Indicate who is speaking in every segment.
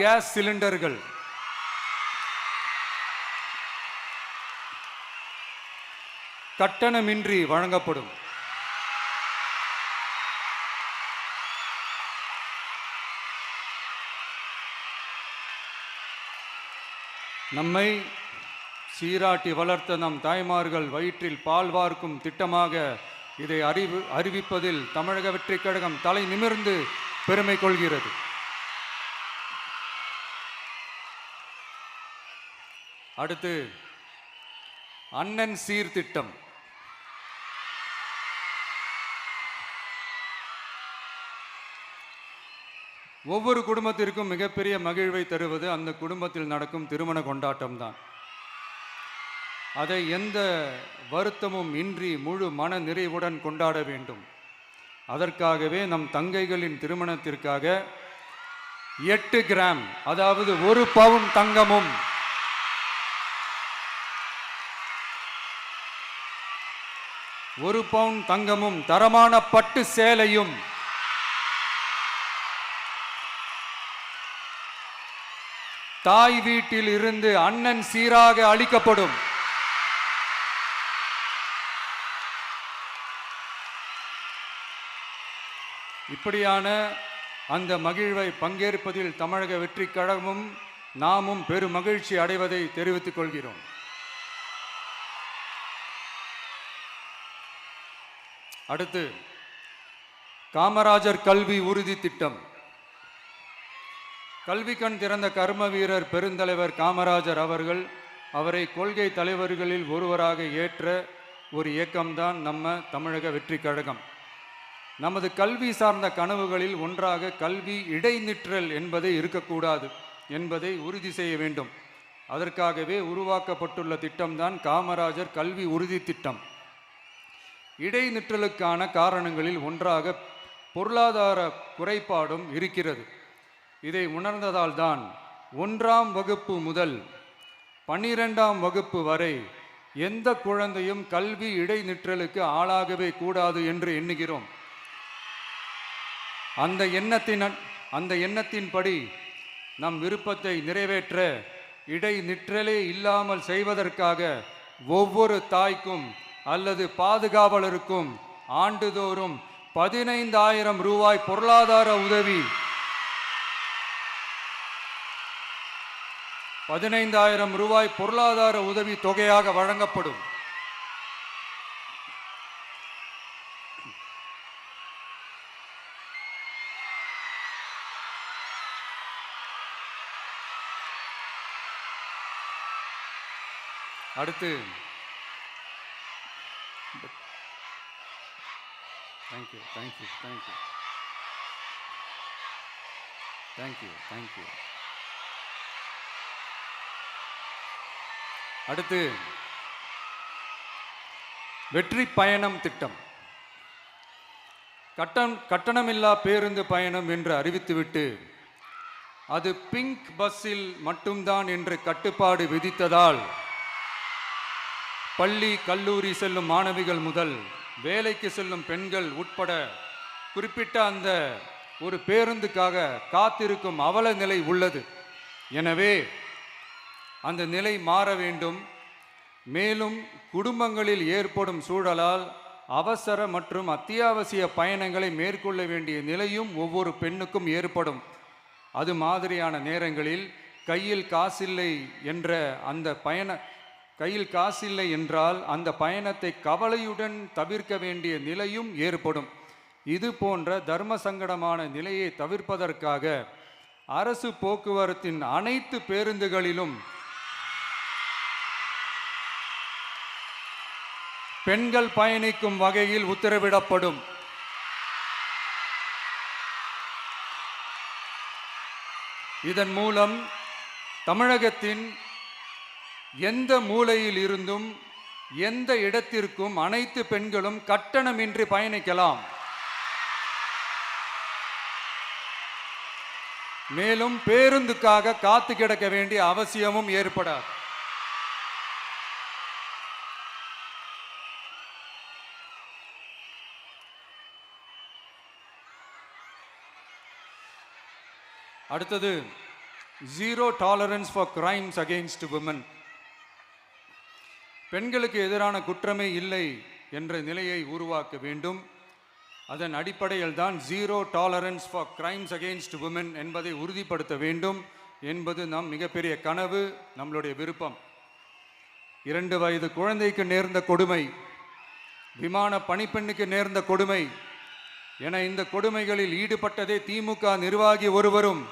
Speaker 1: Case சிலிண்டர்கள் கட்டணமின்றி வழங்கப்படும். நம்மை சீராட்டி வளர்த்த நம் தாய்மார்கள் வயிற்றில் பால் வார்க்கும் திட்டமாக இதை அறிவிப்பதில் தமிழக வெற்றிக் கழகம் தலை நிமிர்ந்து பெருமை கொள்கிறது. அடுத்து அண்ணன் சீர்திட்டம். ஒவ்வொரு குடும்பத்திற்கும் மிகப்பெரிய மகிழ்வை தருவது அந்த குடும்பத்தில் நடக்கும் திருமண கொண்டாட்டம் தான். அதை எந்த வருத்தமும் இன்றி முழு மன நிறைவுடன் கொண்டாட வேண்டும். அதற்காகவே நம் தங்கைகளின் திருமணத்திற்காக 8 கிராம் அதாவது 1 பவுன் தங்கமும் 1 பவுன் தங்கமும் தரமான பட்டு சேலையும் தாய் வீட்டில் இருந்து அண்ணன் சீராக அளிக்கப்படும். இப்படியான அந்த மகிழ்வை பங்கேற்பதில் தமிழக வெற்றிக் கழகமும் நாமும் பெரும் மகிழ்ச்சி அடைவதை தெரிவித்துக் கொள்கிறோம். அடுத்து காமராஜர் கல்வி உறுதி திட்டம். கல்வி கண் திறந்த கர்ம வீரர் பெருந்தலைவர் காமராஜர் அவரை கொள்கை தலைவர்களில் ஒருவராக ஏற்ற ஒரு இயக்கம்தான் நம்ம தமிழக வெற்றிக் கழகம். நமது கல்வி சார்ந்த கனவுகளில் ஒன்றாக கல்வி இடைநிற்றல் என்பதை இருக்கக்கூடாது என்பதை உறுதி செய்ய வேண்டும். அதற்காகவே உருவாக்கப்பட்டுள்ள திட்டம்தான் காமராஜர் கல்வி உறுதி திட்டம். இடைநிற்றலுக்கான காரணங்களில் ஒன்றாக பொருளாதார குறைபாடும் இருக்கிறது. இதை உணர்ந்ததால் தான் 1ஆம் வகுப்பு முதல் 12ஆம் வகுப்பு வரை எந்த குழந்தையும் கல்வி இடைநிற்றலுக்கு ஆளாகவே கூடாது என்று எண்ணுகிறோம். அந்த எண்ணத்தின்படி நம் விருப்பத்தை நிறைவேற்ற இடைநிற்றலே இல்லாமல் செய்வதற்காக ஒவ்வொரு தாய்க்கும் அல்லது பாதுகாவலருக்கும் ஆண்டுதோறும் 15,000 ரூபாய் பொருளாதார உதவி 15,000 ரூபாய் பொருளாதார உதவி தொகையாக வழங்கப்படும். அடுத்து தேங்க்யூ. அடுத்து வெற்றி பயணம் திட்டம். கட்டணமில்லா பேருந்து பயணம் என்று அறிவித்துவிட்டு அது பிங்க் பஸ்ஸில் மட்டும்தான் என்று கட்டுப்பாடு விதித்ததால் பள்ளி கல்லூரி செல்லும் மாணவிகள் முதல் வேலைக்கு செல்லும் பெண்கள் உட்பட குறிப்பிட்ட அந்த ஒரு பேருந்துக்காக காத்திருக்கும் அவல நிலை உள்ளது. எனவே அந்த நிலை மாற வேண்டும். மேலும் குடும்பங்களில் ஏற்படும் சூழலால் அவசர மற்றும் அத்தியாவசிய பயணங்களை மேற்கொள்ள வேண்டிய நிலையும் ஒவ்வொரு பெண்ணுக்கும் ஏற்படும். அது மாதிரியான நேரங்களில் கையில் காசில்லை என்றால் அந்த பயணத்தை கவலையுடன் தவிர்க்க வேண்டிய நிலையும் ஏற்படும். இது போன்ற தர்ம சங்கடமான நிலையை தவிர்ப்பதற்காக அரசு போக்குவரத்தின் அனைத்து பேருந்துகளிலும் பெண்கள் பயணிக்கும் வகையில் உத்தரவிடப்படும். இதன் மூலம் தமிழகத்தின் எந்த மூலையில் இருந்தும் எந்த இடத்திற்கும் அனைத்து பெண்களும் கட்டணமின்றி பயணிக்கலாம். மேலும் பேருந்துக்காக காத்து கிடக்க வேண்டிய அவசியமும் ஏற்படாது. அடுத்தது zero tolerance for crimes against women. பெண்களுக்கு எதிரான குற்றமே இல்லை என்ற நிலையை உருவாக்க வேண்டும். அதன் அடிப்படையில் தான் zero tolerance for crimes against women என்பதை உறுதிப்படுத்த வேண்டும் என்பது நம் மிகப்பெரிய கனவு, நம்மளுடைய விருப்பம். 2 வயது குழந்தைக்கு நேர்ந்த கொடுமை, விமான பணிப்பெண்ணுக்கு நேர்ந்த கொடுமை என இந்த கொடுமைகளில் ஈடுபட்டதே திமுக நிர்வாகி ஒருவரும்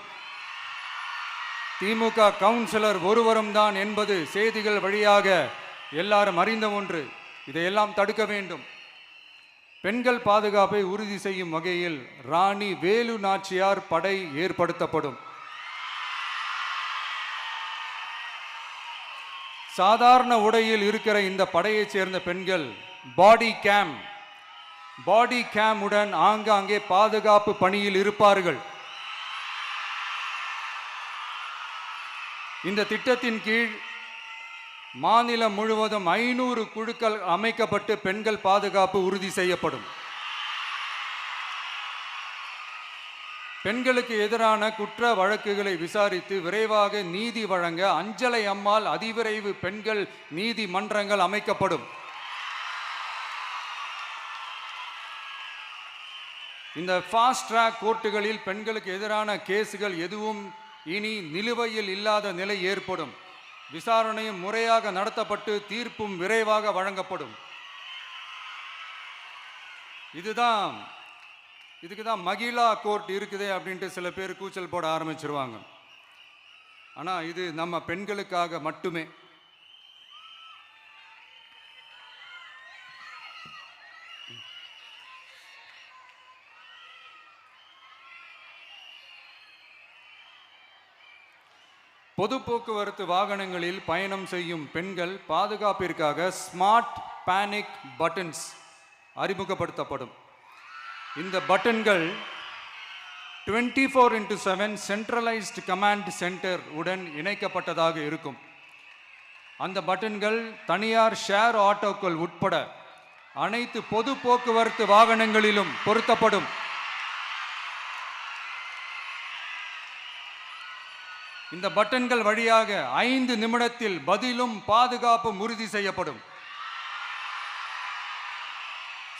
Speaker 1: திமுக கவுன்சிலர் ஒருவரும் தான் என்பது செய்திகள் வழியாக எல்லாரும் அறிந்த ஒன்று. இதையெல்லாம் தடுக்க வேண்டும். பெண்கள் பாதுகாப்பை உறுதி செய்யும் வகையில் ராணி வேலு நாச்சியார் படை ஏற்படுத்தப்படும். சாதாரண உடையில் இருக்கிற இந்த படையைச் சேர்ந்த பெண்கள் பாடி கேம் உடன் ஆங்காங்கே பாதுகாப்பு பணியில் இருப்பார்கள். இந்த திட்டத்தின் கீழ் மாநிலம் முழுவதும் 500 குழுக்கள் அமைக்கப்பட்டு பெண்கள் பாதுகாப்பு உறுதி செய்யப்படும். பெண்களுக்கு எதிரான குற்ற வழக்குகளை விசாரித்து விரைவாக நீதி வழங்க அஞ்சலை அம்மாள் அதிவிரைவு பெண்கள் நீதிமன்றங்கள் அமைக்கப்படும். இந்த ஃபாஸ்ட் ட்ராக் கோர்ட்டுகளில் பெண்களுக்கு எதிரான கேஸுகள் எதுவும் இனி நிலுவையில் இல்லாத நிலை ஏற்படும். விசாரணையும் முறையாக நடத்தப்பட்டு தீர்ப்பும் விரைவாக வழங்கப்படும். இதுக்கு தான் மகிழா கோர்ட் இருக்குதே அப்படின்ட்டு சில பேர் கூச்சல் போட ஆரம்பிச்சிருவாங்க. ஆனால் இது நம்ம பெண்களுக்காக மட்டுமே. பொது போக்குவரத்து வாகனங்களில் பயணம் செய்யும் பெண்கள் பாதுகாப்பிற்காக ஸ்மார்ட் பேனிக் பட்டன்ஸ் அறிமுகப்படுத்தப்படும். இந்த பட்டன்கள் 24/7 சென்ட்ரலைஸ்ட் கமாண்ட் சென்டர் உடன் இணைக்கப்பட்டதாக இருக்கும். அந்த பட்டன்கள் தனியார் ஷேர் ஆட்டோக்கள் உட்பட அனைத்து பொது போக்குவரத்து வாகனங்களிலும் பொருத்தப்படும். இந்த பட்டன்கள் வழியாக 5 நிமிடத்தில் பதிலும் பாதுகாப்பும் உறுதி செய்யப்படும்.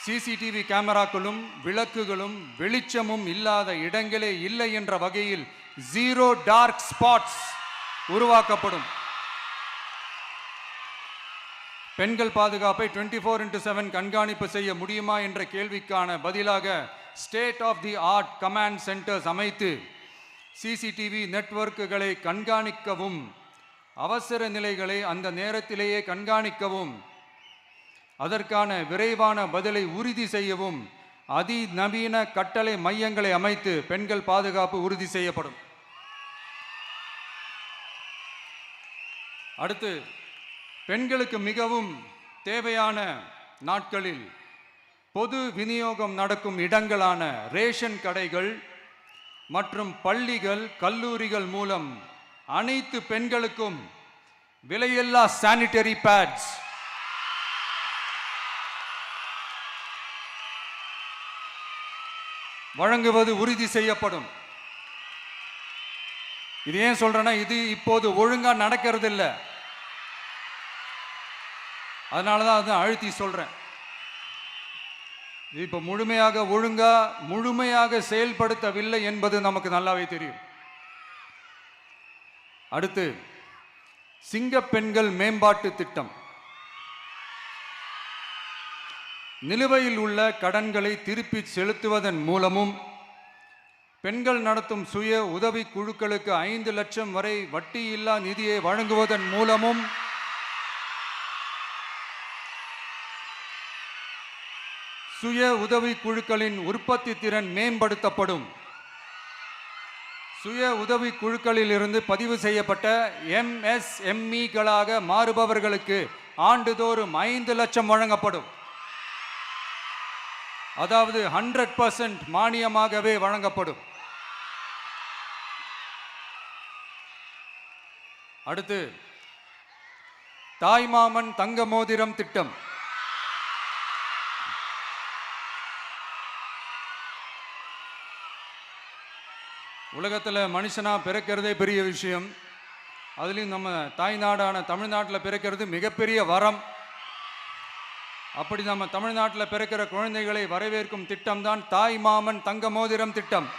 Speaker 1: சிசிடிவி கேமராக்களும் விளக்குகளும் வெளிச்சமும் இல்லாத இடங்களே இல்லை என்ற வகையில் 0 டார்க் ஸ்பாட்ஸ் உருவாக்கப்படும். பெண்கள் பாதுகாப்பை 24/7 கண்காணிப்பு செய்ய முடியுமா என்ற கேள்விக்கான பதிலாக state of the art command centres அமைத்து சிசிடிவி நெட்வொர்க்குகளை கண்காணிக்கவும் அவசர நிலைகளை அந்த நேரத்திலேயே கண்காணிக்கவும் அதற்கான விரைவான பதிலை உறுதி செய்யவும் அதிநவீன கட்டளை மையங்களை அமைத்து பெண்கள் பாதுகாப்பு உறுதி செய்யப்படும். அடுத்து, பெண்களுக்கு மிகவும் தேவையான நாட்களில் பொது விநியோகம் நடக்கும் இடங்களான ரேஷன் கடைகள் மற்றும் பள்ளிகள், கல்லூரிகள் மூலம் அனைத்து பெண்களுக்கும் விலையில்லா சானிட்டரி பேட்ஸ் வழங்குவது உறுதி செய்யப்படும். இது ஏன் சொல்றேன்னா, இது இப்போது ஒழுங்கா நடக்கிறது இல்லை. அதனாலதான் அதை அழுத்தி சொல்றேன். இப்போ முழுமையாக செயல்படுத்தவில்லை என்பது நமக்கு நல்லாவே தெரியும். அடுத்து, சிங்கப்பெண்கள் மேம்பாட்டு திட்டம். நிலுவையில் உள்ள கடன்களை திருப்பி செலுத்துவதன் மூலமும் பெண்கள் நடத்தும் சுய உதவி குழுக்களுக்கு 5 லட்சம் வரை வட்டியில்லா நிதியை வழங்குவதன் மூலமும் சுய உதவி குழுக்களின் உற்பத்தி திறன் மேம்படுத்தப்படும். சுய உதவி குழுக்களில் இருந்து பதிவு செய்யப்பட்ட MSMEகளாக மாறுபவர்களுக்கு ஆண்டுதோறும் 5 லட்சம் வழங்கப்படும். அதாவது 100% மானியமாகவே வழங்கப்படும். அடுத்து, தாய்மாமன் தங்க மோதிரம் திட்டம். உலகத்தில் மனுஷனாக பிறக்கிறதே பெரிய விஷயம். அதுலேயும் நம்ம தாய்நாடான தமிழ்நாட்டில் பிறக்கிறது மிகப்பெரிய வரம். அப்படி நம்ம தமிழ்நாட்டில் பிறக்கிற குழந்தைகளை வரவேற்கும் திட்டம் தான் தாய் மாமன் தங்க மோதிரம் திட்டம்.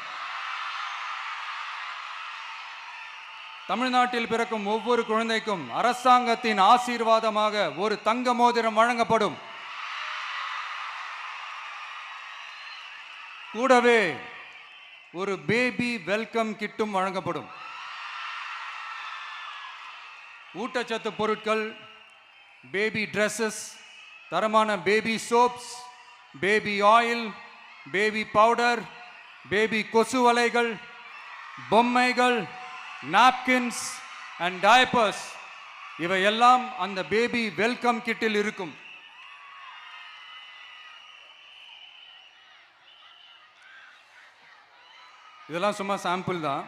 Speaker 1: தமிழ்நாட்டில் பிறக்கும் ஒவ்வொரு குழந்தைக்கும் அரசாங்கத்தின் ஆசீர்வாதமாக ஒரு தங்க மோதிரம் வழங்கப்படும். கூடவே ஒரு பேபி வெல்கம் கிட்டும் வழங்கப்படும். ஊட்டச்சத்து பொருட்கள், பேபி ட்ரெஸ்ஸஸ், தரமான baby soaps, baby oil, baby powder, baby கொசு வலைகள், பொம்மைகள், நாப்கின்ஸ் அண்ட் டயப்பர்ஸ் இவையெல்லாம் அந்த பேபி வெல்கம் கிட்டில் இருக்கும். இதெல்லாம் சும்மா சாம்பிள் தான்.